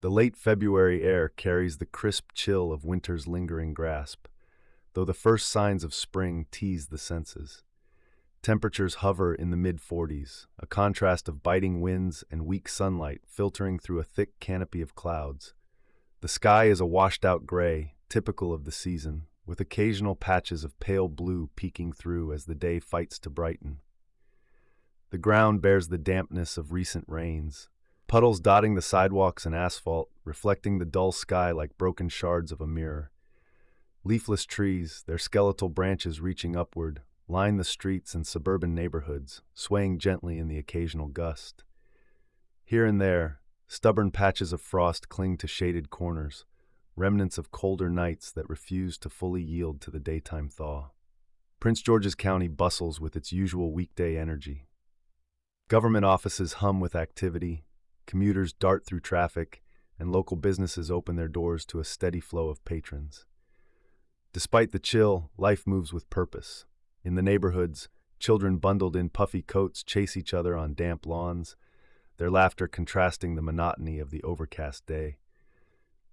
The late February air carries the crisp chill of winter's lingering grasp, though the first signs of spring tease the senses. Temperatures hover in the mid-40s, a contrast of biting winds and weak sunlight filtering through a thick canopy of clouds. The sky is a washed-out gray, typical of the season, with occasional patches of pale blue peeking through as the day fights to brighten. The ground bears the dampness of recent rains, puddles dotting the sidewalks and asphalt, reflecting the dull sky like broken shards of a mirror. Leafless trees, their skeletal branches reaching upward, line the streets and suburban neighborhoods, swaying gently in the occasional gust. Here and there, stubborn patches of frost cling to shaded corners, remnants of colder nights that refuse to fully yield to the daytime thaw. Prince George's County bustles with its usual weekday energy. Government offices hum with activity, commuters dart through traffic, and local businesses open their doors to a steady flow of patrons. Despite the chill, life moves with purpose. In the neighborhoods, children bundled in puffy coats chase each other on damp lawns, their laughter contrasting the monotony of the overcast day.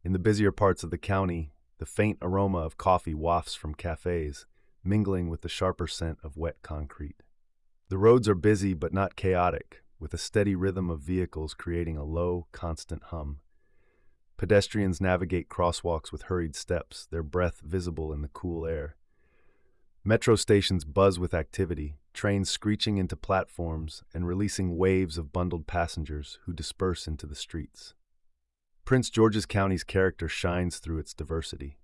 In the busier parts of the county, the faint aroma of coffee wafts from cafes, mingling with the sharper scent of wet concrete. The roads are busy but not chaotic, with a steady rhythm of vehicles creating a low, constant hum. Pedestrians navigate crosswalks with hurried steps, their breath visible in the cool air. Metro stations buzz with activity, trains screeching into platforms and releasing waves of bundled passengers who disperse into the streets. Prince George's County's character shines through its diversity.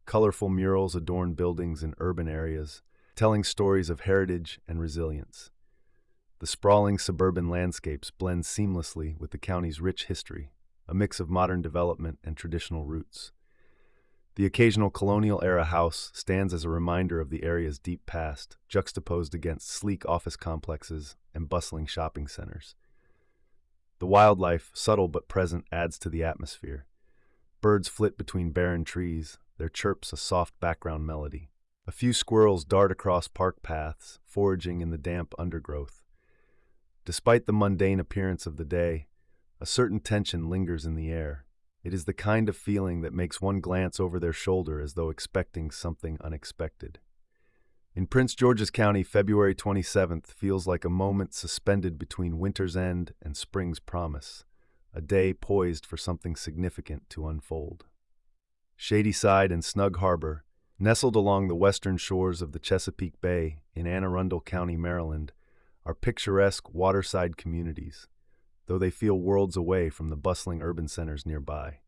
Colorful murals adorn buildings in urban areas, telling stories of heritage and resilience. The sprawling suburban landscapes blend seamlessly with the county's rich history, a mix of modern development and traditional roots. The occasional colonial-era house stands as a reminder of the area's deep past, juxtaposed against sleek office complexes and bustling shopping centers. The wildlife, subtle but present, adds to the atmosphere. Birds flit between barren trees, their chirps a soft background melody. A few squirrels dart across park paths, foraging in the damp undergrowth. Despite the mundane appearance of the day, a certain tension lingers in the air. It is the kind of feeling that makes one glance over their shoulder as though expecting something unexpected. In Prince George's County, February 27th feels like a moment suspended between winter's end and spring's promise, a day poised for something significant to unfold. Shadyside and Snug Harbor, nestled along the western shores of the Chesapeake Bay in Anne Arundel County, Maryland, are picturesque waterside communities, though they feel worlds away from the bustling urban centers nearby.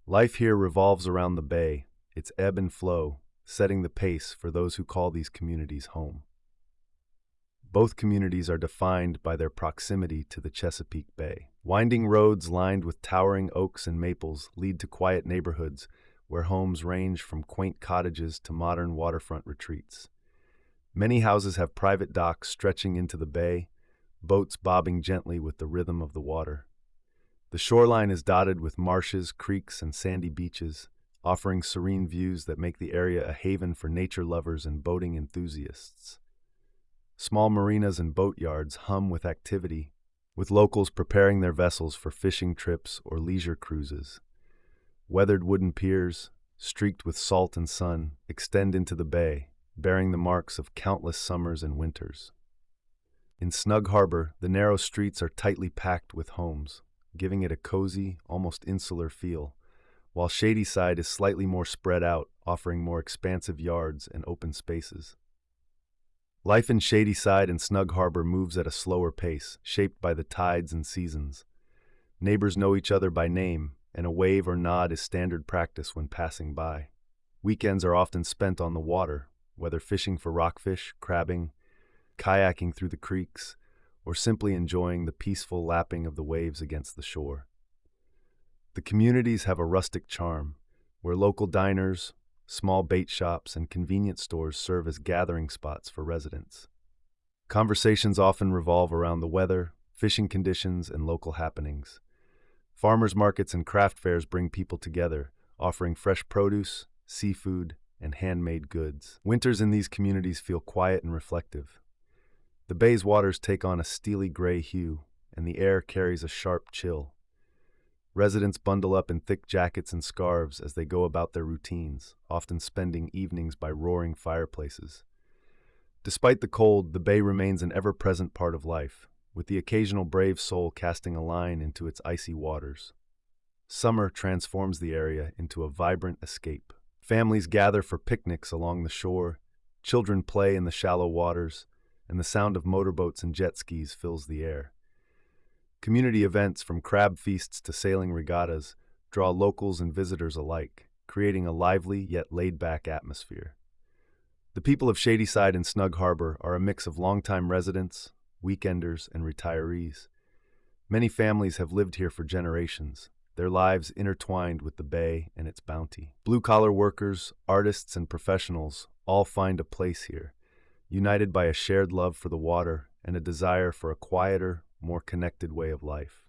Life here revolves around the bay, its ebb and flow, setting the pace for those who call these communities home. Both communities are defined by their proximity to the Chesapeake Bay. Winding roads lined with towering oaks and maples lead to quiet neighborhoods where homes range from quaint cottages to modern waterfront retreats. Many houses have private docks stretching into the bay, boats bobbing gently with the rhythm of the water. The shoreline is dotted with marshes, creeks, and sandy beaches, offering serene views that make the area a haven for nature lovers and boating enthusiasts. Small marinas and boatyards hum with activity, with locals preparing their vessels for fishing trips or leisure cruises. Weathered wooden piers, streaked with salt and sun, extend into the bay, bearing the marks of countless summers and winters. In Snug Harbor, the narrow streets are tightly packed with homes, giving it a cozy, almost insular feel, while Shadyside is slightly more spread out, offering more expansive yards and open spaces. Life in Shadyside and Snug Harbor moves at a slower pace, shaped by the tides and seasons. Neighbors know each other by name, and a wave or nod is standard practice when passing by. Weekends are often spent on the water, whether fishing for rockfish, crabbing, kayaking through the creeks, or simply enjoying the peaceful lapping of the waves against the shore. The communities have a rustic charm, where local diners, small bait shops, and convenience stores serve as gathering spots for residents. Conversations often revolve around the weather, fishing conditions, and local happenings. Farmers markets and craft fairs bring people together, offering fresh produce, seafood, and handmade goods. Winters in these communities feel quiet and reflective. The bay's waters take on a steely gray hue, and the air carries a sharp chill. Residents bundle up in thick jackets and scarves as they go about their routines, often spending evenings by roaring fireplaces. Despite the cold, the bay remains an ever-present part of life, with the occasional brave soul casting a line into its icy waters. Summer transforms the area into a vibrant escape. Families gather for picnics along the shore, children play in the shallow waters, and the sound of motorboats and jet skis fills the air. Community events from crab feasts to sailing regattas draw locals and visitors alike, creating a lively yet laid-back atmosphere. The people of Shadyside and Snug Harbor are a mix of longtime residents, weekenders, and retirees. Many families have lived here for generations, their lives intertwined with the bay and its bounty. Blue-collar workers, artists, and professionals all find a place here, united by a shared love for the water and a desire for a quieter, more connected way of life.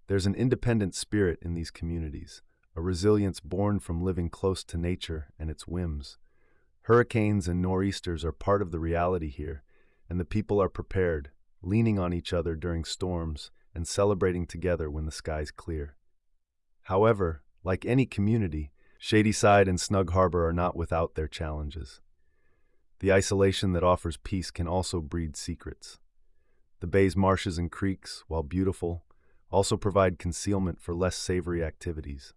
There's an independent spirit in these communities, a resilience born from living close to nature and its whims. Hurricanes and nor'easters are part of the reality here, and the people are prepared, leaning on each other during storms and celebrating together when the skies clear. However, like any community, Shadyside and Snug Harbor are not without their challenges. The isolation that offers peace can also breed secrets. The bay's marshes and creeks, while beautiful, also provide concealment for less savory activities.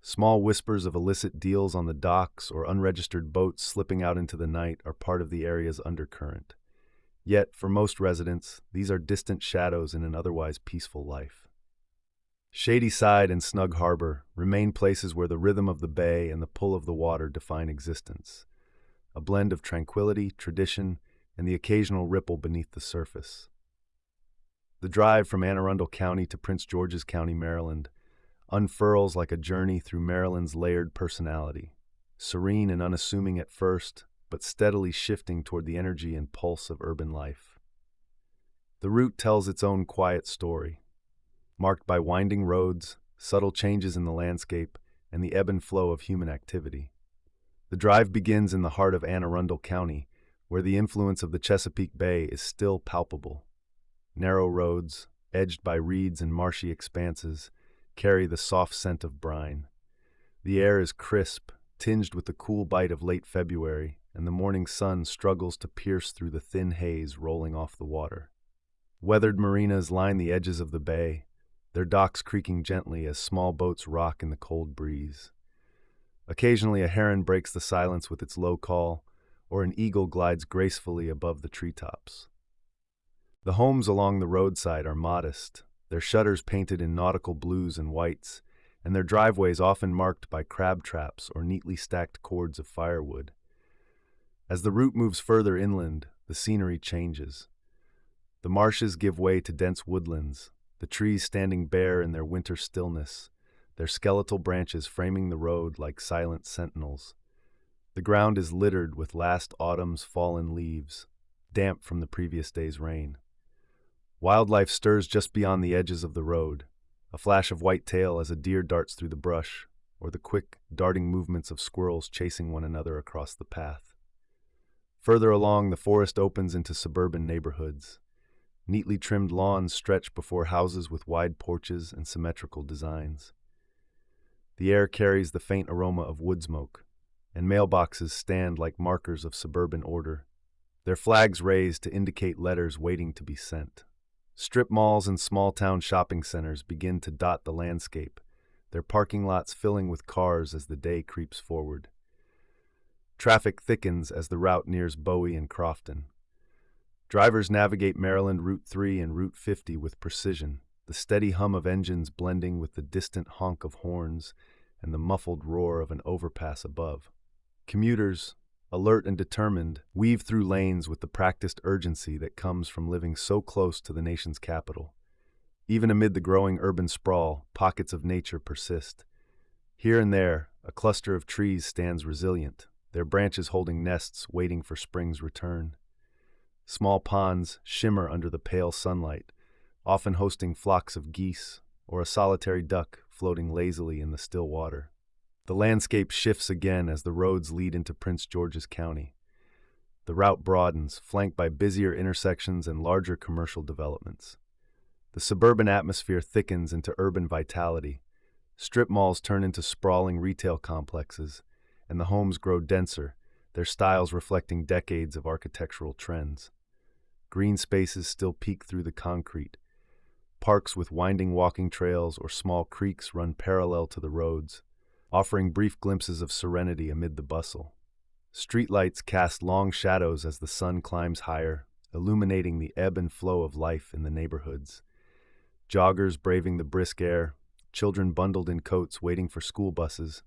Small whispers of illicit deals on the docks or unregistered boats slipping out into the night are part of the area's undercurrent. Yet, for most residents, these are distant shadows in an otherwise peaceful life. Shadyside and Snug Harbor remain places where the rhythm of the bay and the pull of the water define existence, a blend of tranquility, tradition, and the occasional ripple beneath the surface. The drive from Anne Arundel County to Prince George's County, Maryland, unfurls like a journey through Maryland's layered personality, serene and unassuming at first, but steadily shifting toward the energy and pulse of urban life. The route tells its own quiet story, marked by winding roads, subtle changes in the landscape, and the ebb and flow of human activity. The drive begins in the heart of Anne Arundel County, where the influence of the Chesapeake Bay is still palpable. Narrow roads, edged by reeds and marshy expanses, carry the soft scent of brine. The air is crisp, tinged with the cool bite of late February, and the morning sun struggles to pierce through the thin haze rolling off the water. Weathered marinas line the edges of the bay, their docks creaking gently as small boats rock in the cold breeze. Occasionally a heron breaks the silence with its low call, or an eagle glides gracefully above the treetops. The homes along the roadside are modest, their shutters painted in nautical blues and whites, and their driveways often marked by crab traps or neatly stacked cords of firewood. As the route moves further inland, the scenery changes. The marshes give way to dense woodlands, the trees standing bare in their winter stillness, their skeletal branches framing the road like silent sentinels. The ground is littered with last autumn's fallen leaves, damp from the previous day's rain. Wildlife stirs just beyond the edges of the road, a flash of white tail as a deer darts through the brush, or the quick, darting movements of squirrels chasing one another across the path. Further along, the forest opens into suburban neighborhoods. Neatly trimmed lawns stretch before houses with wide porches and symmetrical designs. The air carries the faint aroma of wood smoke, and mailboxes stand like markers of suburban order, their flags raised to indicate letters waiting to be sent. Strip malls and small-town shopping centers begin to dot the landscape, their parking lots filling with cars as the day creeps forward. Traffic thickens as the route nears Bowie and Crofton. Drivers navigate Maryland Route 3 and Route 50 with precision, the steady hum of engines blending with the distant honk of horns and the muffled roar of an overpass above. Commuters, alert and determined, weave through lanes with the practiced urgency that comes from living so close to the nation's capital. Even amid the growing urban sprawl, pockets of nature persist. Here and there, a cluster of trees stands resilient, their branches holding nests waiting for spring's return. Small ponds shimmer under the pale sunlight, often hosting flocks of geese or a solitary duck floating lazily in the still water. The landscape shifts again as the roads lead into Prince George's County. The route broadens, flanked by busier intersections and larger commercial developments. The suburban atmosphere thickens into urban vitality. Strip malls turn into sprawling retail complexes, and the homes grow denser, their styles reflecting decades of architectural trends. Green spaces still peek through the concrete. Parks with winding walking trails or small creeks run parallel to the roads, offering brief glimpses of serenity amid the bustle. Streetlights cast long shadows as the sun climbs higher, illuminating the ebb and flow of life in the neighborhoods. Joggers braving the brisk air, children bundled in coats waiting for school buses,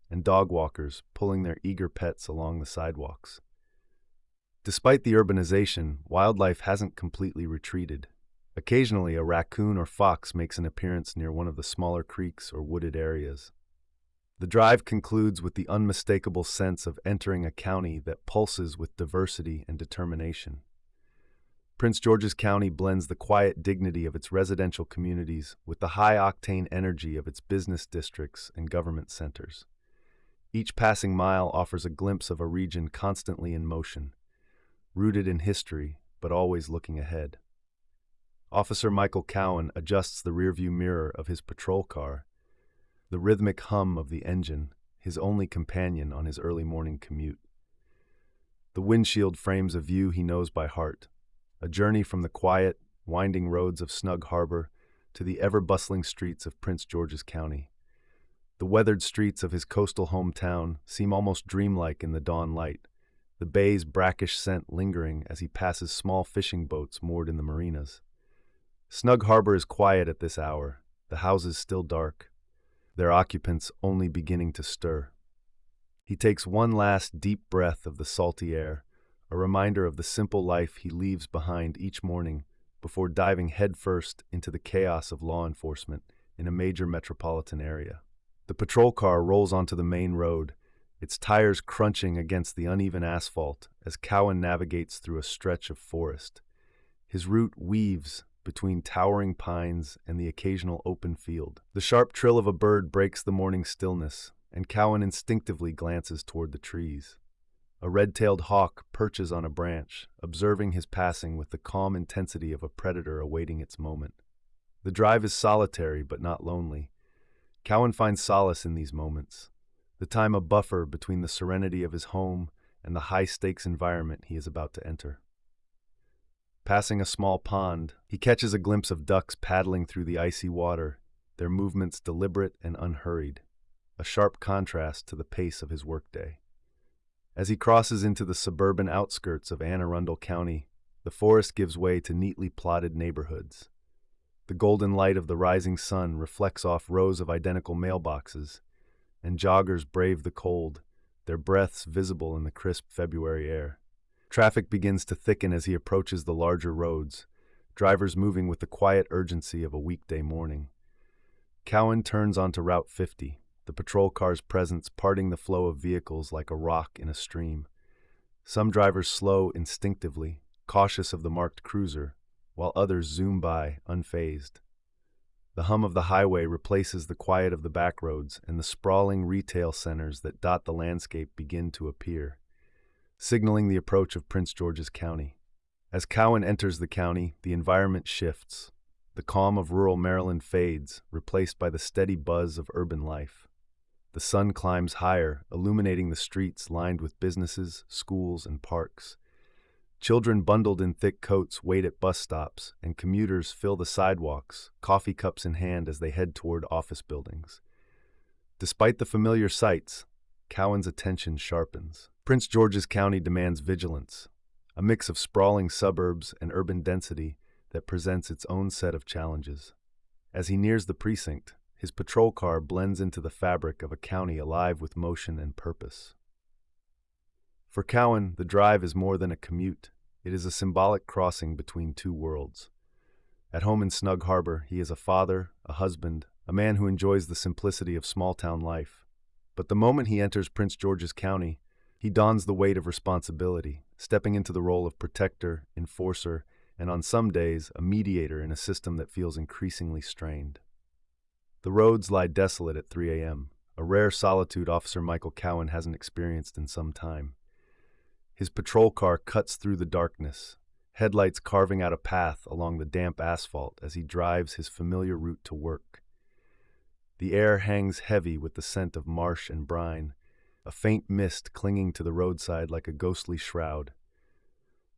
and dog walkers pulling their eager pets along the sidewalks. Despite the urbanization, wildlife hasn't completely retreated. Occasionally, a raccoon or fox makes an appearance near one of the smaller creeks or wooded areas. The drive concludes with the unmistakable sense of entering a county that pulses with diversity and determination. Prince George's County blends the quiet dignity of its residential communities with the high-octane energy of its business districts and government centers. Each passing mile offers a glimpse of a region constantly in motion, rooted in history, but always looking ahead. Officer Michael Cowan adjusts the rearview mirror of his patrol car, the rhythmic hum of the engine, his only companion on his early morning commute. The windshield frames a view he knows by heart, a journey from the quiet, winding roads of Snug Harbor to the ever-bustling streets of Prince George's County. The weathered streets of his coastal hometown seem almost dreamlike in the dawn light, the bay's brackish scent lingering as he passes small fishing boats moored in the marinas. Snug Harbor is quiet at this hour, the houses still dark, their occupants only beginning to stir. He takes one last deep breath of the salty air, a reminder of the simple life he leaves behind each morning before diving headfirst into the chaos of law enforcement in a major metropolitan area. The patrol car rolls onto the main road, its tires crunching against the uneven asphalt as Cowan navigates through a stretch of forest. His route weaves between towering pines and the occasional open field. The sharp trill of a bird breaks the morning stillness, and Cowan instinctively glances toward the trees. A red-tailed hawk perches on a branch, observing his passing with the calm intensity of a predator awaiting its moment. The drive is solitary but not lonely. Cowan finds solace in these moments, the time a buffer between the serenity of his home and the high-stakes environment he is about to enter. Passing a small pond, he catches a glimpse of ducks paddling through the icy water, their movements deliberate and unhurried, a sharp contrast to the pace of his workday. As he crosses into the suburban outskirts of Anne Arundel County, the forest gives way to neatly plotted neighborhoods. The golden light of the rising sun reflects off rows of identical mailboxes, and joggers brave the cold, their breaths visible in the crisp February air. Traffic begins to thicken as he approaches the larger roads, drivers moving with the quiet urgency of a weekday morning. Cowan turns onto Route 50, the patrol car's presence parting the flow of vehicles like a rock in a stream. Some drivers slow instinctively, cautious of the marked cruiser, while others zoom by, unfazed. The hum of the highway replaces the quiet of the backroads, and the sprawling retail centers that dot the landscape begin to appear, signaling the approach of Prince George's County. As Cowan enters the county, the environment shifts. The calm of rural Maryland fades, replaced by the steady buzz of urban life. The sun climbs higher, illuminating the streets lined with businesses, schools, and parks. Children bundled in thick coats wait at bus stops, and commuters fill the sidewalks, coffee cups in hand as they head toward office buildings. Despite the familiar sights, Cowan's attention sharpens. Prince George's County demands vigilance, a mix of sprawling suburbs and urban density that presents its own set of challenges. As he nears the precinct, his patrol car blends into the fabric of a county alive with motion and purpose. For Cowan, the drive is more than a commute. It is a symbolic crossing between two worlds. At home in Snug Harbor, he is a father, a husband, a man who enjoys the simplicity of small-town life. But the moment he enters Prince George's County, he dons the weight of responsibility, stepping into the role of protector, enforcer, and on some days, a mediator in a system that feels increasingly strained. The roads lie desolate at 3 a.m., a rare solitude Officer Michael Cowan hasn't experienced in some time. His patrol car cuts through the darkness, headlights carving out a path along the damp asphalt as he drives his familiar route to work. The air hangs heavy with the scent of marsh and brine, a faint mist clinging to the roadside like a ghostly shroud.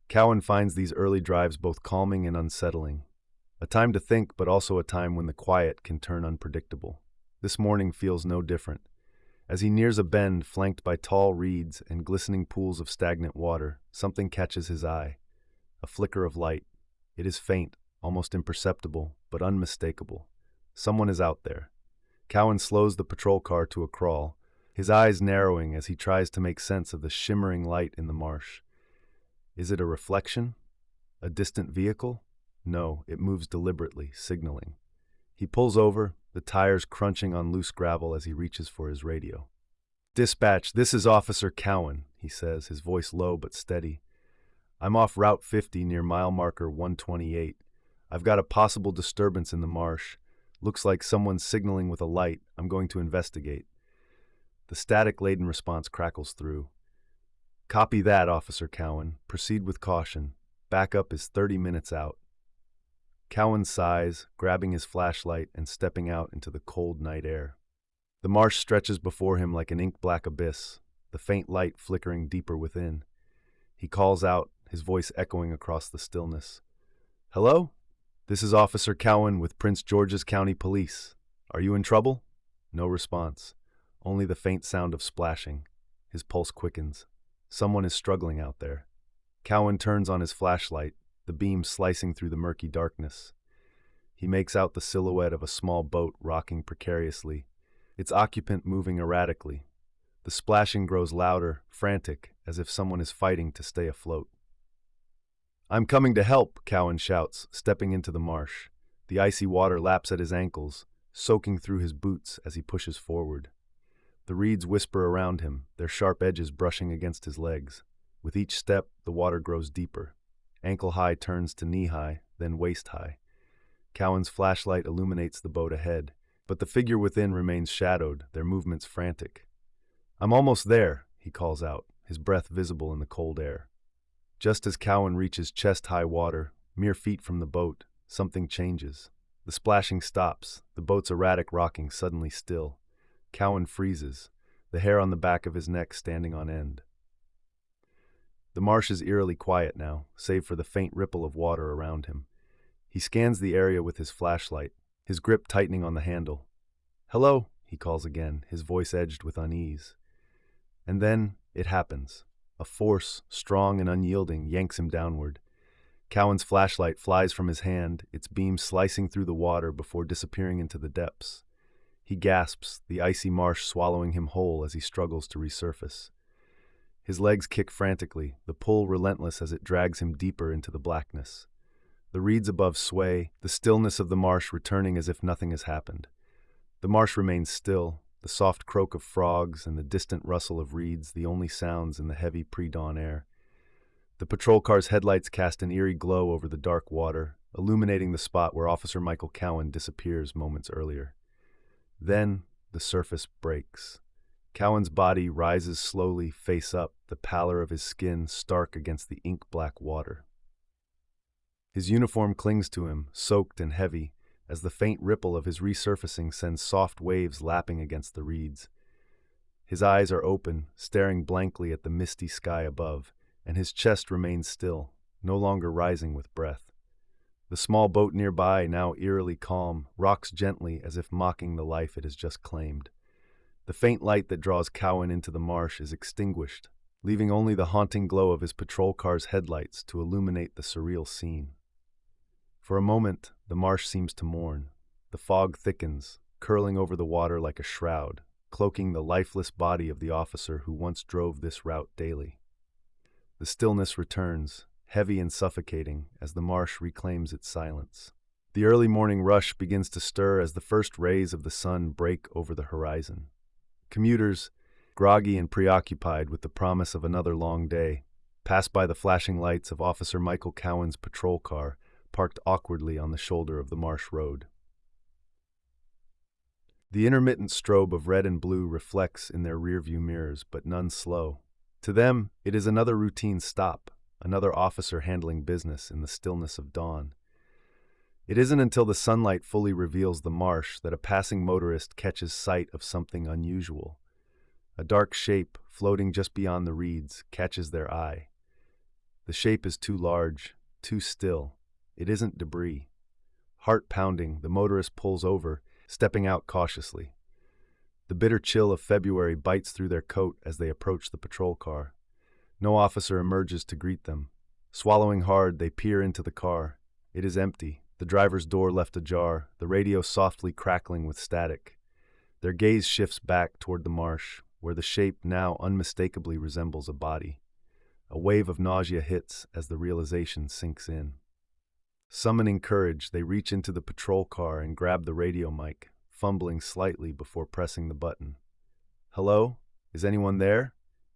Cowan finds these early drives both calming and unsettling, a time to think but also a time when the quiet can turn unpredictable. This morning feels no different. As he nears a bend flanked by tall reeds and glistening pools of stagnant water, something catches his eye. A flicker of light. It is faint, almost imperceptible, but unmistakable. Someone is out there. Cowan slows the patrol car to a crawl, his eyes narrowing as he tries to make sense of the shimmering light in the marsh. Is it a reflection? A distant vehicle? No, it moves deliberately, signaling. He pulls over, the tires crunching on loose gravel as he reaches for his radio. "Dispatch, this is Officer Cowan," he says, his voice low but steady. "I'm off Route 50 near mile marker 128. I've got a possible disturbance in the marsh. Looks like someone's signaling with a light. I'm going to investigate." The static-laden response crackles through. "Copy that, Officer Cowan. Proceed with caution. Backup is 30 minutes out." Cowan sighs, grabbing his flashlight and stepping out into the cold night air. The marsh stretches before him like an ink-black abyss, the faint light flickering deeper within. He calls out, his voice echoing across the stillness. "Hello? This is Officer Cowan with Prince George's County Police. Are you in trouble?" No response, only the faint sound of splashing. His pulse quickens. Someone is struggling out there. Cowan turns on his flashlight, the beam slicing through the murky darkness. He makes out the silhouette of a small boat rocking precariously, its occupant moving erratically. The splashing grows louder, frantic, as if someone is fighting to stay afloat. "I'm coming to help," Cowan shouts, stepping into the marsh. The icy water laps at his ankles, soaking through his boots as he pushes forward. The reeds whisper around him, their sharp edges brushing against his legs. With each step, the water grows deeper. Ankle-high turns to knee-high, then waist-high. Cowan's flashlight illuminates the boat ahead, but the figure within remains shadowed, their movements frantic. "I'm almost there," he calls out, his breath visible in the cold air. Just as Cowan reaches chest-high water, mere feet from the boat, something changes. The splashing stops, the boat's erratic rocking suddenly still. Cowan freezes, the hair on the back of his neck standing on end. The marsh is eerily quiet now, save for the faint ripple of water around him. He scans the area with his flashlight, his grip tightening on the handle. "Hello," he calls again, his voice edged with unease. And then it happens. A force, strong and unyielding, yanks him downward. Cowan's flashlight flies from his hand, its beam slicing through the water before disappearing into the depths. He gasps, the icy marsh swallowing him whole as he struggles to resurface. His legs kick frantically, the pull relentless as it drags him deeper into the blackness. The reeds above sway, the stillness of the marsh returning as if nothing has happened. The marsh remains still, the soft croak of frogs and the distant rustle of reeds the only sounds in the heavy pre-dawn air. The patrol car's headlights cast an eerie glow over the dark water, illuminating the spot where Officer Michael Cowan disappears moments earlier. Then the surface breaks. Cowan's body rises slowly, face up, the pallor of his skin stark against the ink-black water. His uniform clings to him, soaked and heavy, as the faint ripple of his resurfacing sends soft waves lapping against the reeds. His eyes are open, staring blankly at the misty sky above, and his chest remains still, no longer rising with breath. The small boat nearby, now eerily calm, rocks gently as if mocking the life it has just claimed. The faint light that draws Cowan into the marsh is extinguished, leaving only the haunting glow of his patrol car's headlights to illuminate the surreal scene. For a moment, the marsh seems to mourn. The fog thickens, curling over the water like a shroud, cloaking the lifeless body of the officer who once drove this route daily. The stillness returns, heavy and suffocating, as the marsh reclaims its silence. The early morning rush begins to stir as the first rays of the sun break over the horizon. Commuters, groggy and preoccupied with the promise of another long day, pass by the flashing lights of Officer Michael Cowan's patrol car, parked awkwardly on the shoulder of the marsh road. The intermittent strobe of red and blue reflects in their rearview mirrors, but none slow. To them, it is another routine stop, another officer handling business in the stillness of dawn. It isn't until the sunlight fully reveals the marsh that a passing motorist catches sight of something unusual. A dark shape floating just beyond the reeds catches their eye. The shape is too large, too still. It isn't debris. Heart pounding, the motorist pulls over, stepping out cautiously. The bitter chill of February bites through their coat as they approach the patrol car. No officer emerges to greet them. Swallowing hard, they peer into the car. It is empty, the driver's door left ajar, the radio softly crackling with static. Their gaze shifts back toward the marsh, where the shape now unmistakably resembles a body. A wave of nausea hits as the realization sinks in. Summoning courage, they reach into the patrol car and grab the radio mic, fumbling slightly before pressing the button. "Hello? Is anyone there?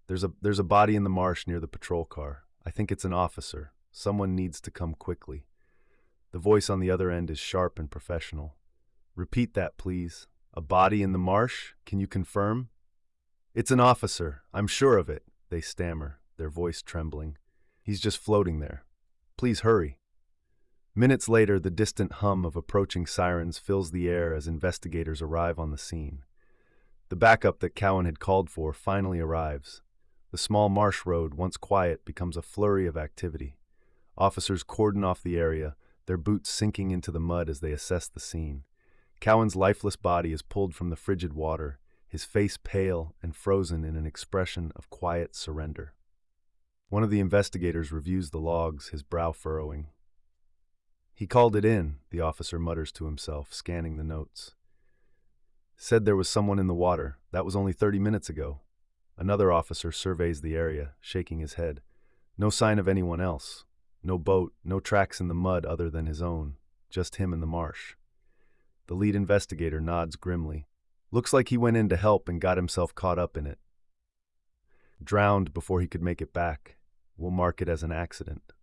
There's a body in the marsh near the patrol car. I think it's an officer. Someone needs to come quickly." The voice on the other end is sharp and professional. "Repeat that, please. A body in the marsh? Can you confirm?" "It's an officer. I'm sure of it," they stammer, their voice trembling. "He's just floating there. Please hurry." Minutes later, the distant hum of approaching sirens fills the air as investigators arrive on the scene. The backup that Cowan had called for finally arrives. The small marsh road, once quiet, becomes a flurry of activity. Officers cordon off the area, their boots sinking into the mud as they assess the scene. Cowan's lifeless body is pulled from the frigid water, his face pale and frozen in an expression of quiet surrender. One of the investigators reviews the logs, his brow furrowing. "He called it in," the officer mutters to himself, scanning the notes. "Said there was someone in the water. That was only 30 minutes ago." Another officer surveys the area, shaking his head. No sign of anyone else. No boat, no tracks in the mud other than his own. Just him in the marsh. The lead investigator nods grimly. "Looks like he went in to help and got himself caught up in it. Drowned before he could make it back. We'll mark it as an accident."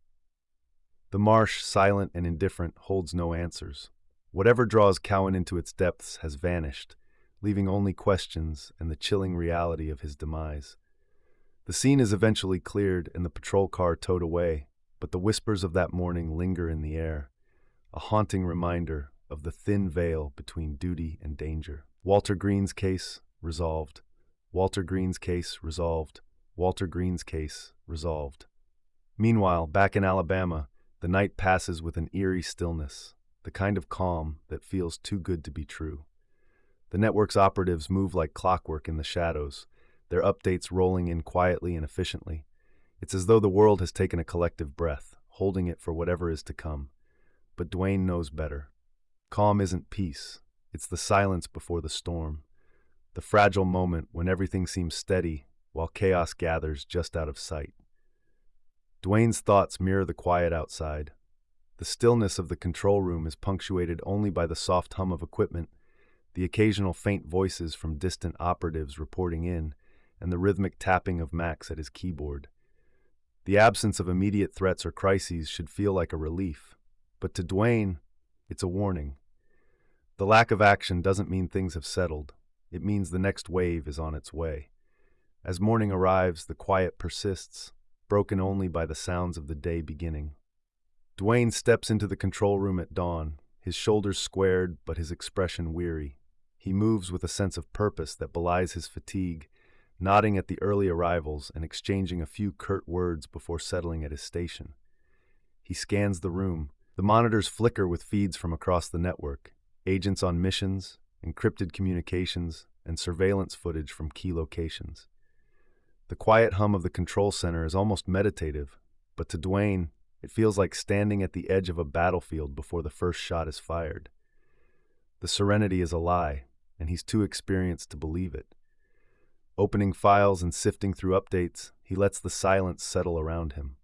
The marsh, silent and indifferent, holds no answers. Whatever draws Cowan into its depths has vanished, leaving only questions and the chilling reality of his demise. The scene is eventually cleared and the patrol car towed away, but the whispers of that morning linger in the air, a haunting reminder of the thin veil between duty and danger. Walter Greene's case, resolved. Walter Greene's case, resolved. Walter Greene's case, resolved. Meanwhile, back in Alabama, the night passes with an eerie stillness, the kind of calm that feels too good to be true. The network's operatives move like clockwork in the shadows, their updates rolling in quietly and efficiently. It's as though the world has taken a collective breath, holding it for whatever is to come. But Dwayne knows better. Calm isn't peace. It's the silence before the storm. The fragile moment when everything seems steady while chaos gathers just out of sight. Dwayne's thoughts mirror the quiet outside. The stillness of the control room is punctuated only by the soft hum of equipment, the occasional faint voices from distant operatives reporting in, and the rhythmic tapping of Max at his keyboard. The absence of immediate threats or crises should feel like a relief, but to Dwayne, it's a warning. The lack of action doesn't mean things have settled. It means the next wave is on its way. As morning arrives, the quiet persists, broken only by the sounds of the day beginning. Dwayne steps into the control room at dawn, his shoulders squared but his expression weary. He moves with a sense of purpose that belies his fatigue, nodding at the early arrivals and exchanging a few curt words before settling at his station. He scans the room. The monitors flicker with feeds from across the network, agents on missions, encrypted communications, and surveillance footage from key locations. The quiet hum of the control center is almost meditative, but to Dwayne, it feels like standing at the edge of a battlefield before the first shot is fired. The serenity is a lie, and he's too experienced to believe it. Opening files and sifting through updates, he lets the silence settle around him.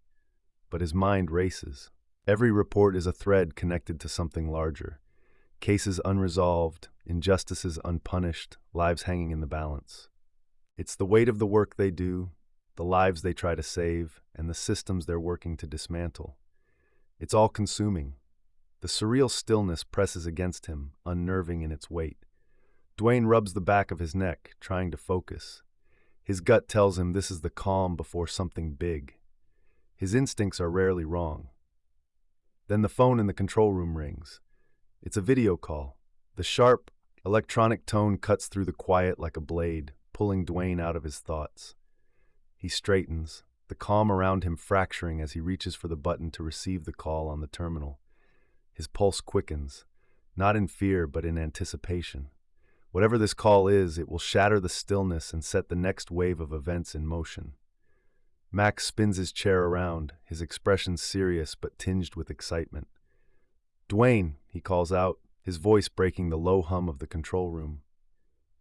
But his mind races. Every report is a thread connected to something larger. Cases unresolved, injustices unpunished, lives hanging in the balance. It's the weight of the work they do, the lives they try to save, and the systems they're working to dismantle. It's all consuming. The surreal stillness presses against him, unnerving in its weight. Dwayne rubs the back of his neck, trying to focus. His gut tells him this is the calm before something big. His instincts are rarely wrong. Then the phone in the control room rings. It's a video call. The sharp, electronic tone cuts through the quiet like a blade, pulling Dwayne out of his thoughts. He straightens, the calm around him fracturing as he reaches for the button to receive the call on the terminal. His pulse quickens, not in fear but in anticipation. Whatever this call is, it will shatter the stillness and set the next wave of events in motion. Max spins his chair around, his expression serious but tinged with excitement. "Dwayne," he calls out, his voice breaking the low hum of the control room.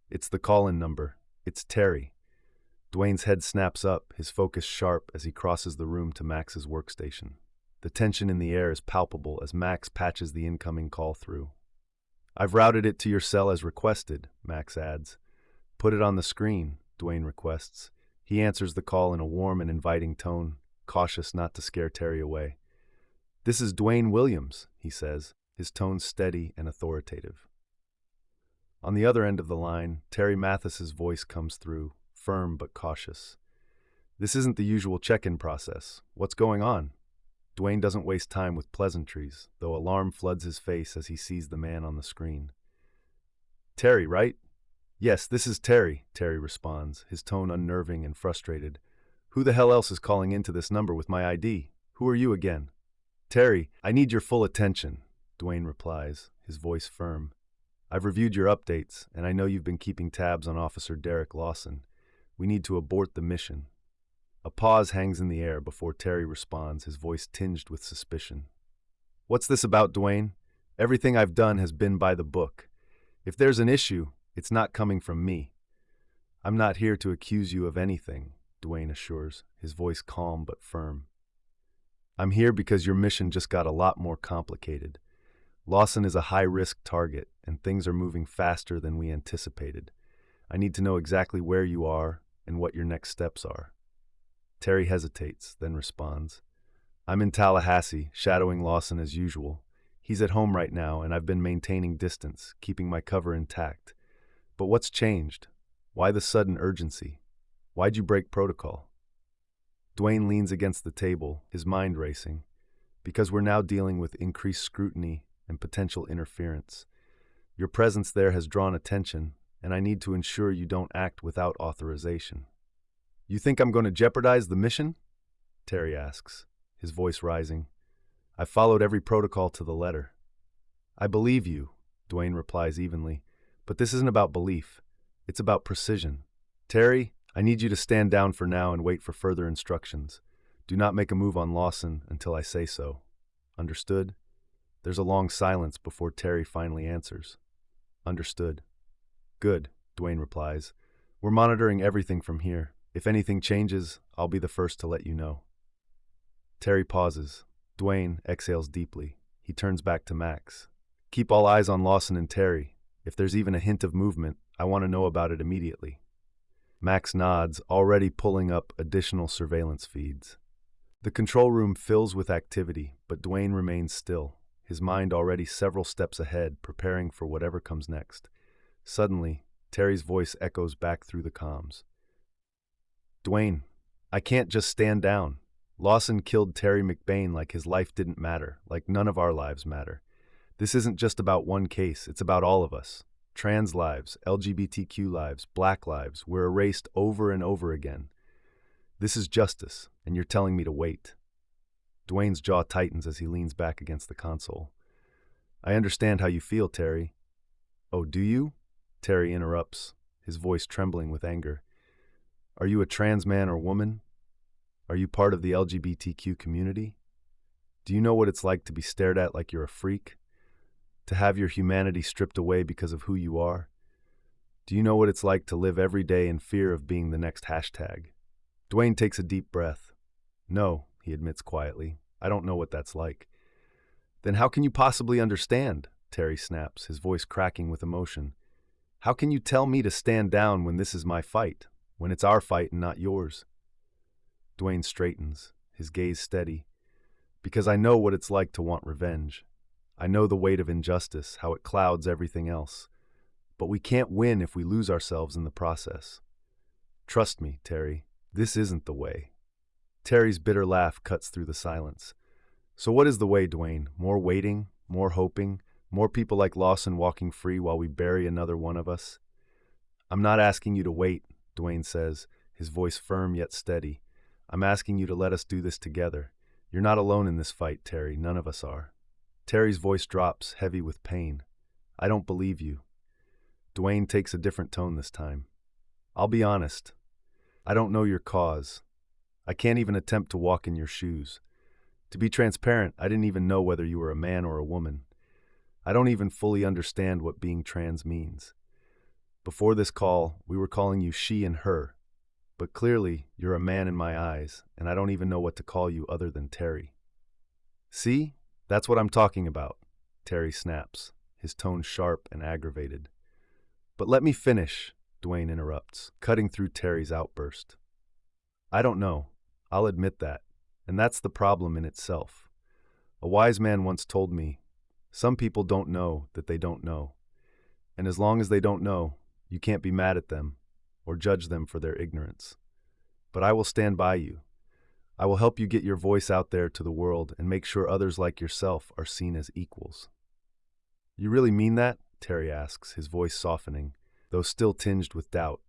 It's the call-in number. It's Terry. Dwayne's head snaps up, his focus sharp as he crosses the room to Max's workstation. The tension in the air is palpable as Max patches the incoming call through. "I've routed it to your cell as requested," Max adds. "Put it on the screen," Dwayne requests. He answers the call in a warm and inviting tone, cautious not to scare Terry away. "This is Dwayne Williams," he says, his tone steady and authoritative. On the other end of the line, Terry Mathis's voice comes through, firm but cautious. "This isn't the usual check-in process. What's going on?" Dwayne doesn't waste time with pleasantries, though alarm floods his face as he sees the man on the screen. "Terry, right?" "Yes, this is Terry," Terry responds, his tone unnerving and frustrated. "Who the hell else is calling into this number with my ID? Who are you again?" "Terry, I need your full attention," Dwayne replies, his voice firm. "I've reviewed your updates, and I know you've been keeping tabs on Officer Derek Lawson. We need to abort the mission." A pause hangs in the air before Terry responds, his voice tinged with suspicion. "What's this about, Dwayne? Everything I've done has been by the book. If there's an issue, it's not coming from me." "I'm not here to accuse you of anything," Dwayne assures, his voice calm but firm. "I'm here because your mission just got a lot more complicated. Lawson is a high-risk target, and things are moving faster than we anticipated. I need to know exactly where you are and what your next steps are." Terry hesitates, then responds. "I'm in Tallahassee, shadowing Lawson as usual. He's at home right now, and I've been maintaining distance, keeping my cover intact. But what's changed? Why the sudden urgency? Why'd you break protocol?" Dwayne leans against the table, his mind racing. "Because we're now dealing with increased scrutiny and potential interference. Your presence there has drawn attention, and I need to ensure you don't act without authorization." "You think I'm going to jeopardize the mission?" Terry asks, his voice rising. "I've followed every protocol to the letter." "I believe you," Dwayne replies evenly, "but this isn't about belief. It's about precision. Terry, I need you to stand down for now and wait for further instructions. Do not make a move on Lawson until I say so. Understood?" There's a long silence before Terry finally answers. "Understood." "Good," Dwayne replies. "We're monitoring everything from here. If anything changes, I'll be the first to let you know." Terry pauses. Dwayne exhales deeply. He turns back to Max. "Keep all eyes on Lawson and Terry. If there's even a hint of movement, I want to know about it immediately." Max nods, already pulling up additional surveillance feeds. The control room fills with activity, but Dwayne remains still, his mind already several steps ahead, preparing for whatever comes next. Suddenly, Terry's voice echoes back through the comms. "Dwayne, I can't just stand down. Lawson killed Terry McBain like his life didn't matter, like none of our lives matter. This isn't just about one case, it's about all of us. Trans lives, LGBTQ lives, black lives, we're erased over and over again. This is justice, and you're telling me to wait." Dwayne's jaw tightens as he leans back against the console. "I understand how you feel, Terry." "Oh, do you?" Terry interrupts, his voice trembling with anger. "Are you a trans man or woman? Are you part of the LGBTQ community? Do you know what it's like to be stared at like you're a freak? To have your humanity stripped away because of who you are? Do you know what it's like to live every day in fear of being the next hashtag?" Dwayne takes a deep breath. "No," he admits quietly. "I don't know what that's like." "Then how can you possibly understand?" Terry snaps, his voice cracking with emotion. "How can you tell me to stand down when this is my fight, when it's our fight and not yours?" Dwayne straightens, his gaze steady. "Because I know what it's like to want revenge. I know the weight of injustice, how it clouds everything else. But we can't win if we lose ourselves in the process. Trust me, Terry, this isn't the way." Terry's bitter laugh cuts through the silence. So what is the way, Dwayne? More waiting? More hoping? More people like Lawson walking free while we bury another one of us? I'm not asking you to wait, Dwayne says, his voice firm yet steady. I'm asking you to let us do this together. You're not alone in this fight, Terry. None of us are. Terry's voice drops, heavy with pain. I don't believe you. Dwayne takes a different tone this time. I'll be honest. I don't know your cause. I can't even attempt to walk in your shoes. To be transparent, I didn't even know whether you were a man or a woman. I don't even fully understand what being trans means. Before this call, we were calling you she and her. But clearly, you're a man in my eyes, and I don't even know what to call you other than Terry. See? That's what I'm talking about, Terry snaps, his tone sharp and aggravated. But let me finish, Dwayne interrupts, cutting through Terry's outburst. I don't know. I'll admit that. And that's the problem in itself. A wise man once told me, some people don't know that they don't know. And as long as they don't know, you can't be mad at them or judge them for their ignorance. But I will stand by you. I will help you get your voice out there to the world and make sure others like yourself are seen as equals. You really mean that? Terry asks, his voice softening, though still tinged with doubt.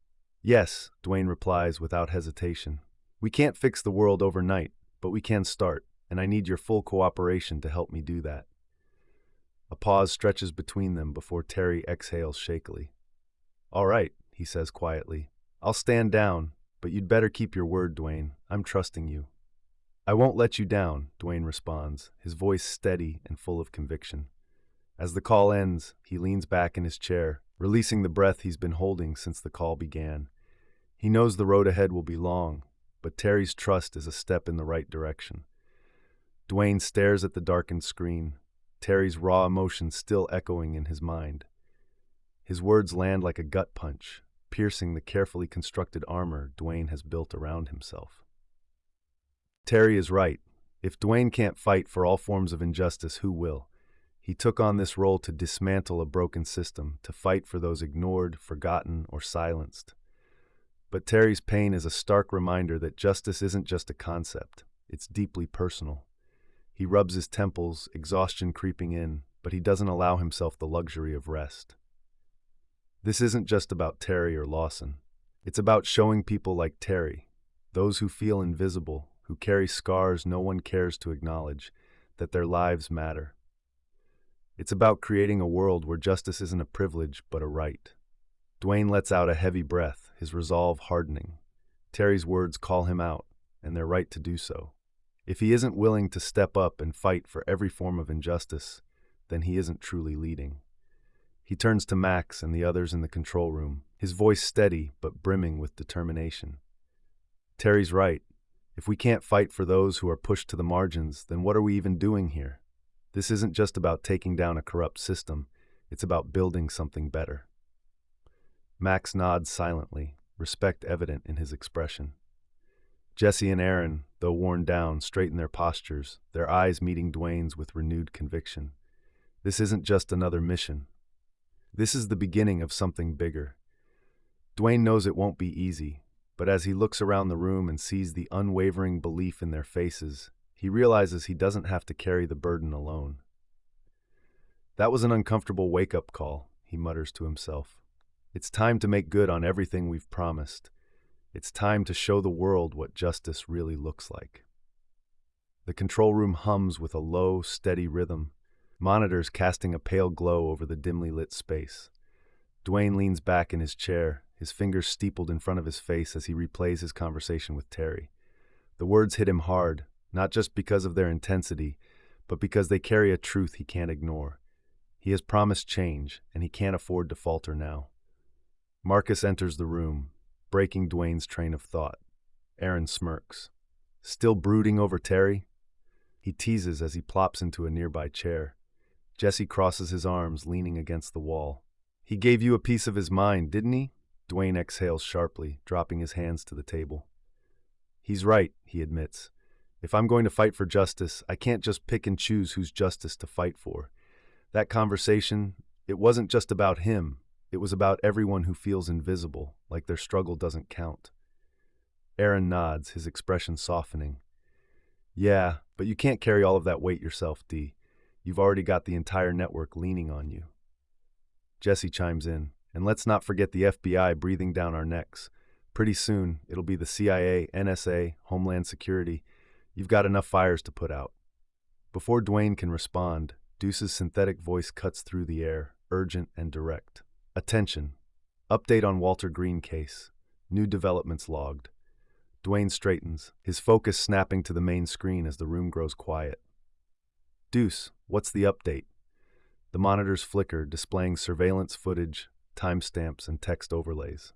Yes, Dwayne replies without hesitation. We can't fix the world overnight, but we can start, and I need your full cooperation to help me do that. A pause stretches between them before Terry exhales shakily. All right, he says quietly. I'll stand down, but you'd better keep your word, Dwayne. I'm trusting you. I won't let you down, Dwayne responds, his voice steady and full of conviction. As the call ends, he leans back in his chair, releasing the breath he's been holding since the call began. He knows the road ahead will be long, but Terry's trust is a step in the right direction. Dwayne stares at the darkened screen, Terry's raw emotion still echoing in his mind. His words land like a gut punch, piercing the carefully constructed armor Dwayne has built around himself. Terry is right. If Dwayne can't fight for all forms of injustice, who will? He took on this role to dismantle a broken system, to fight for those ignored, forgotten, or silenced. But Terry's pain is a stark reminder that justice isn't just a concept, it's deeply personal. He rubs his temples, exhaustion creeping in, but he doesn't allow himself the luxury of rest. This isn't just about Terry or Lawson. It's about showing people like Terry, those who feel invisible, who carry scars no one cares to acknowledge, that their lives matter. It's about creating a world where justice isn't a privilege but a right. Dwayne lets out a heavy breath, his resolve hardening. Terry's words call him out, and they're right to do so. If he isn't willing to step up and fight for every form of injustice, then he isn't truly leading. He turns to Max and the others in the control room, his voice steady but brimming with determination. Terry's right. If we can't fight for those who are pushed to the margins, then what are we even doing here? This isn't just about taking down a corrupt system, it's about building something better. Max nods silently, respect evident in his expression. Jesse and Aaron, though worn down, straighten their postures, their eyes meeting Dwayne's with renewed conviction. This isn't just another mission. This is the beginning of something bigger. Dwayne knows it won't be easy, but as he looks around the room and sees the unwavering belief in their faces, he realizes he doesn't have to carry the burden alone. That was an uncomfortable wake-up call, he mutters to himself. It's time to make good on everything we've promised. It's time to show the world what justice really looks like. The control room hums with a low, steady rhythm, monitors casting a pale glow over the dimly lit space. Dwayne leans back in his chair, his fingers steepled in front of his face as he replays his conversation with Terry. The words hit him hard, not just because of their intensity, but because they carry a truth he can't ignore. He has promised change, and he can't afford to falter now. Marcus enters the room, breaking Dwayne's train of thought. Aaron smirks. Still brooding over Terry? He teases as he plops into a nearby chair. Jesse crosses his arms, leaning against the wall. He gave you a piece of his mind, didn't he? Dwayne exhales sharply, dropping his hands to the table. He's right, he admits. If I'm going to fight for justice, I can't just pick and choose whose justice to fight for. That conversation, it wasn't just about him. It was about everyone who feels invisible, like their struggle doesn't count. Aaron nods, his expression softening. Yeah, but you can't carry all of that weight yourself, D. You've already got the entire network leaning on you. Jesse chimes in, and let's not forget the FBI breathing down our necks. Pretty soon, it'll be the CIA, NSA, Homeland Security. You've got enough fires to put out. Before Dwayne can respond, Deuce's synthetic voice cuts through the air, urgent and direct. Attention. Update on Walter Greene case. New developments logged. Dwayne straightens, his focus snapping to the main screen as the room grows quiet. Deuce, what's the update? The monitors flicker, displaying surveillance footage, timestamps, and text overlays.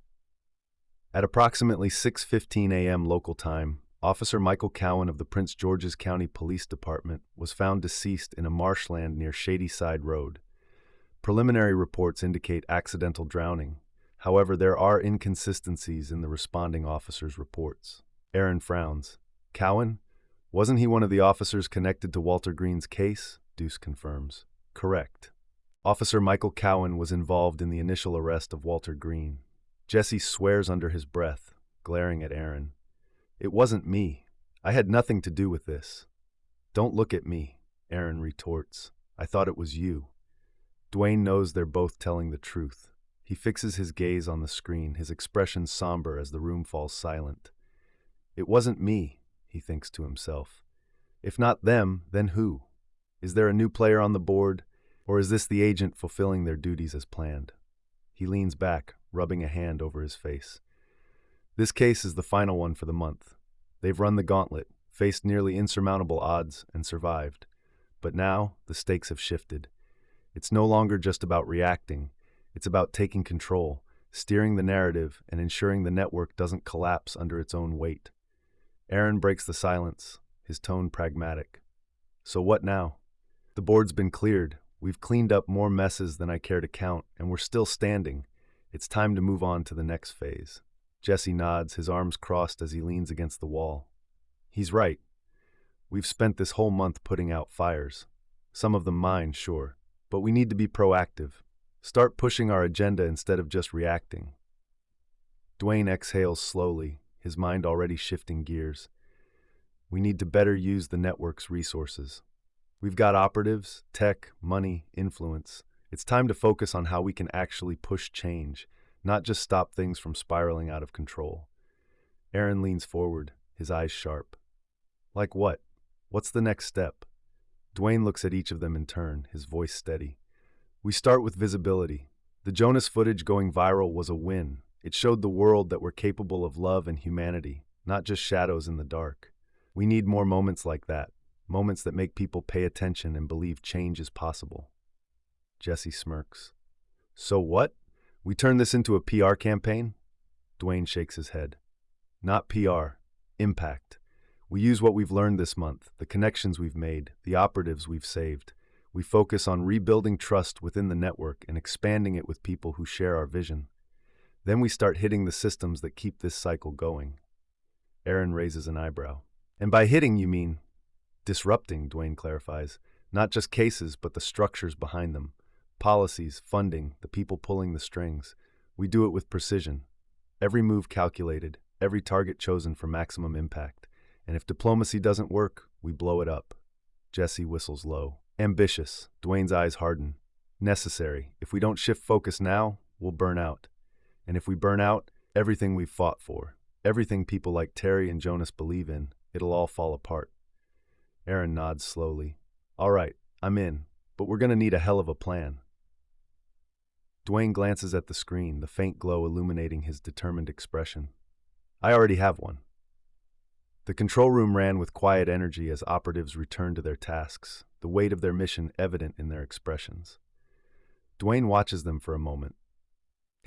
At approximately 6:15 a.m. local time, Officer Michael Cowan of the Prince George's County Police Department was found deceased in a marshland near Shady Side Road. Preliminary reports indicate accidental drowning. However, there are inconsistencies in the responding officer's reports. Aaron frowns. Cowan? Wasn't he one of the officers connected to Walter Greene's case? Deuce confirms. Correct. Officer Michael Cowan was involved in the initial arrest of Walter Greene. Jesse swears under his breath, glaring at Aaron. It wasn't me. I had nothing to do with this. Don't look at me, Aaron retorts. I thought it was you. Dwayne knows they're both telling the truth. He fixes his gaze on the screen, his expression somber as the room falls silent. It wasn't me, he thinks to himself. If not them, then who? Is there a new player on the board, or is this the agent fulfilling their duties as planned? He leans back, rubbing a hand over his face. This case is the final one for the month. They've run the gauntlet, faced nearly insurmountable odds, and survived. But now, the stakes have shifted. It's no longer just about reacting. It's about taking control, steering the narrative, and ensuring the network doesn't collapse under its own weight. Aaron breaks the silence, his tone pragmatic. So what now? The board's been cleared. We've cleaned up more messes than I care to count, and we're still standing. It's time to move on to the next phase. Jesse nods, his arms crossed as he leans against the wall. He's right. We've spent this whole month putting out fires. Some of them mine, sure. But we need to be proactive. Start pushing our agenda instead of just reacting. Dwayne exhales slowly, his mind already shifting gears. We need to better use the network's resources. We've got operatives, tech, money, influence. It's time to focus on how we can actually push change, not just stop things from spiraling out of control. Aaron leans forward, his eyes sharp. Like what? What's the next step? Dwayne looks at each of them in turn, his voice steady. We start with visibility. The Jonas footage going viral was a win. It showed the world that we're capable of love and humanity, not just shadows in the dark. We need more moments like that, moments that make people pay attention and believe change is possible. Jesse smirks. So what? We turn this into a PR campaign? Dwayne shakes his head. Not PR, impact. We use what we've learned this month, the connections we've made, the operatives we've saved. We focus on rebuilding trust within the network and expanding it with people who share our vision. Then we start hitting the systems that keep this cycle going. Aaron raises an eyebrow. And by hitting, you mean disrupting, Dwayne clarifies. Not just cases, but the structures behind them. Policies, funding, the people pulling the strings. We do it with precision. Every move calculated, every target chosen for maximum impact. And if diplomacy doesn't work, we blow it up. Jesse whistles low. Ambitious. Dwayne's eyes harden. Necessary. If we don't shift focus now, we'll burn out. And if we burn out, everything we've fought for, everything people like Terry and Jonas believe in, it'll all fall apart. Aaron nods slowly. All right, I'm in, but we're going to need a hell of a plan. Dwayne glances at the screen, the faint glow illuminating his determined expression. I already have one. The control room ran with quiet energy as operatives returned to their tasks, the weight of their mission evident in their expressions. Dwayne watches them for a moment,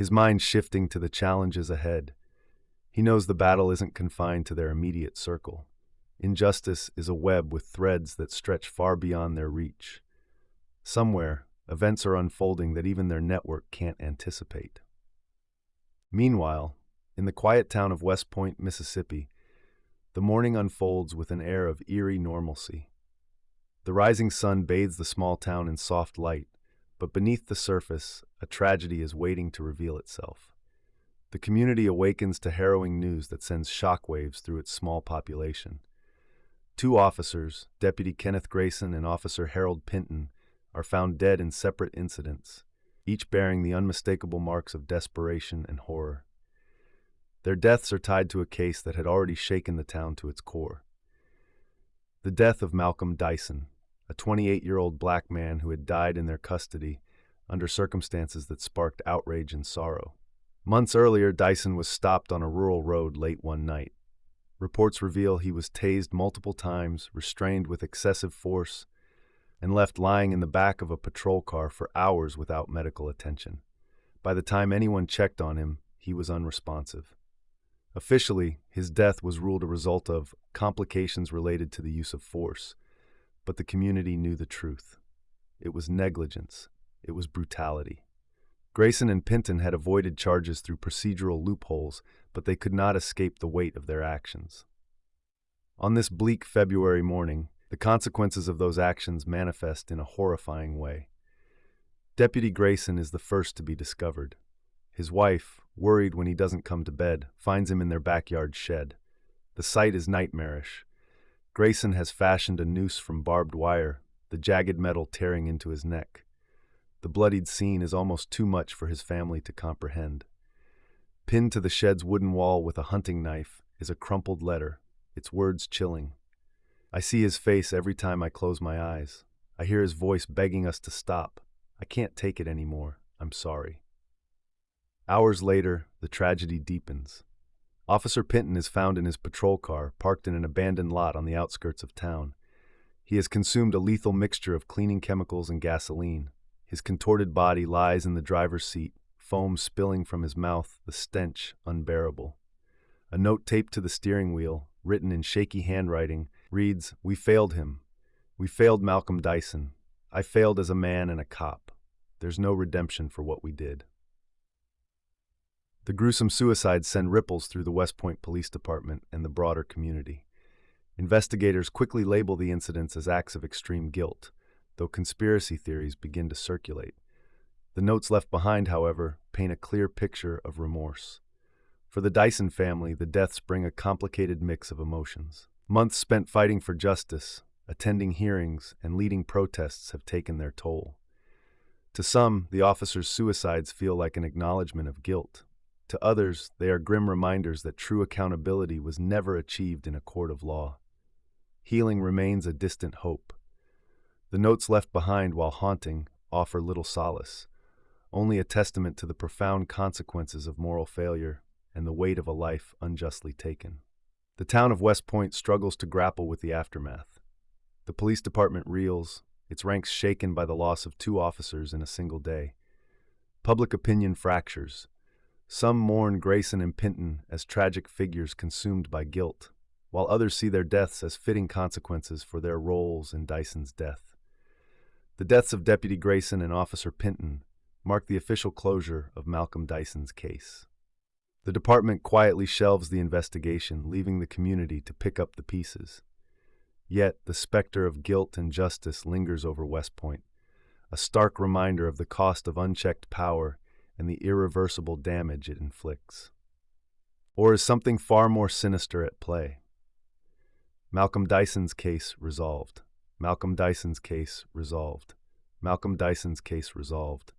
his mind shifting to the challenges ahead. He knows the battle isn't confined to their immediate circle. Injustice is a web with threads that stretch far beyond their reach. Somewhere, events are unfolding that even their network can't anticipate. Meanwhile, in the quiet town of West Point, Mississippi, the morning unfolds with an air of eerie normalcy. The rising sun bathes the small town in soft light, but beneath the surface, a tragedy is waiting to reveal itself. The community awakens to harrowing news that sends shockwaves through its small population. Two officers, Deputy Kenneth Grayson and Officer Harold Pinton, are found dead in separate incidents, each bearing the unmistakable marks of desperation and horror. Their deaths are tied to a case that had already shaken the town to its core. The death of Malcolm Dyson, a 28-year-old black man who had died in their custody under circumstances that sparked outrage and sorrow. Months earlier, Dyson was stopped on a rural road late one night. Reports reveal he was tased multiple times, restrained with excessive force, and left lying in the back of a patrol car for hours without medical attention. By the time anyone checked on him, he was unresponsive. Officially, his death was ruled a result of complications related to the use of force, but the community knew the truth. It was negligence. It was brutality. Grayson and Pinton had avoided charges through procedural loopholes, but they could not escape the weight of their actions. On this bleak February morning, the consequences of those actions manifest in a horrifying way. Deputy Grayson is the first to be discovered. His wife, worried when he doesn't come to bed, finds him in their backyard shed. The sight is nightmarish. Grayson has fashioned a noose from barbed wire, the jagged metal tearing into his neck. The bloodied scene is almost too much for his family to comprehend. Pinned to the shed's wooden wall with a hunting knife is a crumpled letter, its words chilling. I see his face every time I close my eyes. I hear his voice begging us to stop. I can't take it anymore. I'm sorry. Hours later, the tragedy deepens. Officer Pinton is found in his patrol car, parked in an abandoned lot on the outskirts of town. He has consumed a lethal mixture of cleaning chemicals and gasoline. His contorted body lies in the driver's seat, foam spilling from his mouth, the stench unbearable. A note taped to the steering wheel, written in shaky handwriting, reads, "We failed him. We failed Malcolm Dyson. I failed as a man and a cop. There's no redemption for what we did." The gruesome suicides send ripples through the West Point Police Department and the broader community. Investigators quickly label the incidents as acts of extreme guilt, though conspiracy theories begin to circulate. The notes left behind, however, paint a clear picture of remorse. For the Dyson family, the deaths bring a complicated mix of emotions. Months spent fighting for justice, attending hearings, and leading protests have taken their toll. To some, the officers' suicides feel like an acknowledgement of guilt. To others, they are grim reminders that true accountability was never achieved in a court of law. Healing remains a distant hope. The notes left behind, while haunting, offer little solace, only a testament to the profound consequences of moral failure and the weight of a life unjustly taken. The town of West Point struggles to grapple with the aftermath. The police department reels, its ranks shaken by the loss of two officers in a single day. Public opinion fractures. Some mourn Grayson and Pinton as tragic figures consumed by guilt, while others see their deaths as fitting consequences for their roles in Dyson's death. The deaths of Deputy Grayson and Officer Pinton mark the official closure of Malcolm Dyson's case. The department quietly shelves the investigation, leaving the community to pick up the pieces. Yet, the specter of guilt and justice lingers over West Point, a stark reminder of the cost of unchecked power and the irreversible damage it inflicts. Or is something far more sinister at play? Malcolm Dyson's case resolved. Malcolm Dyson's case resolved. Malcolm Dyson's case resolved.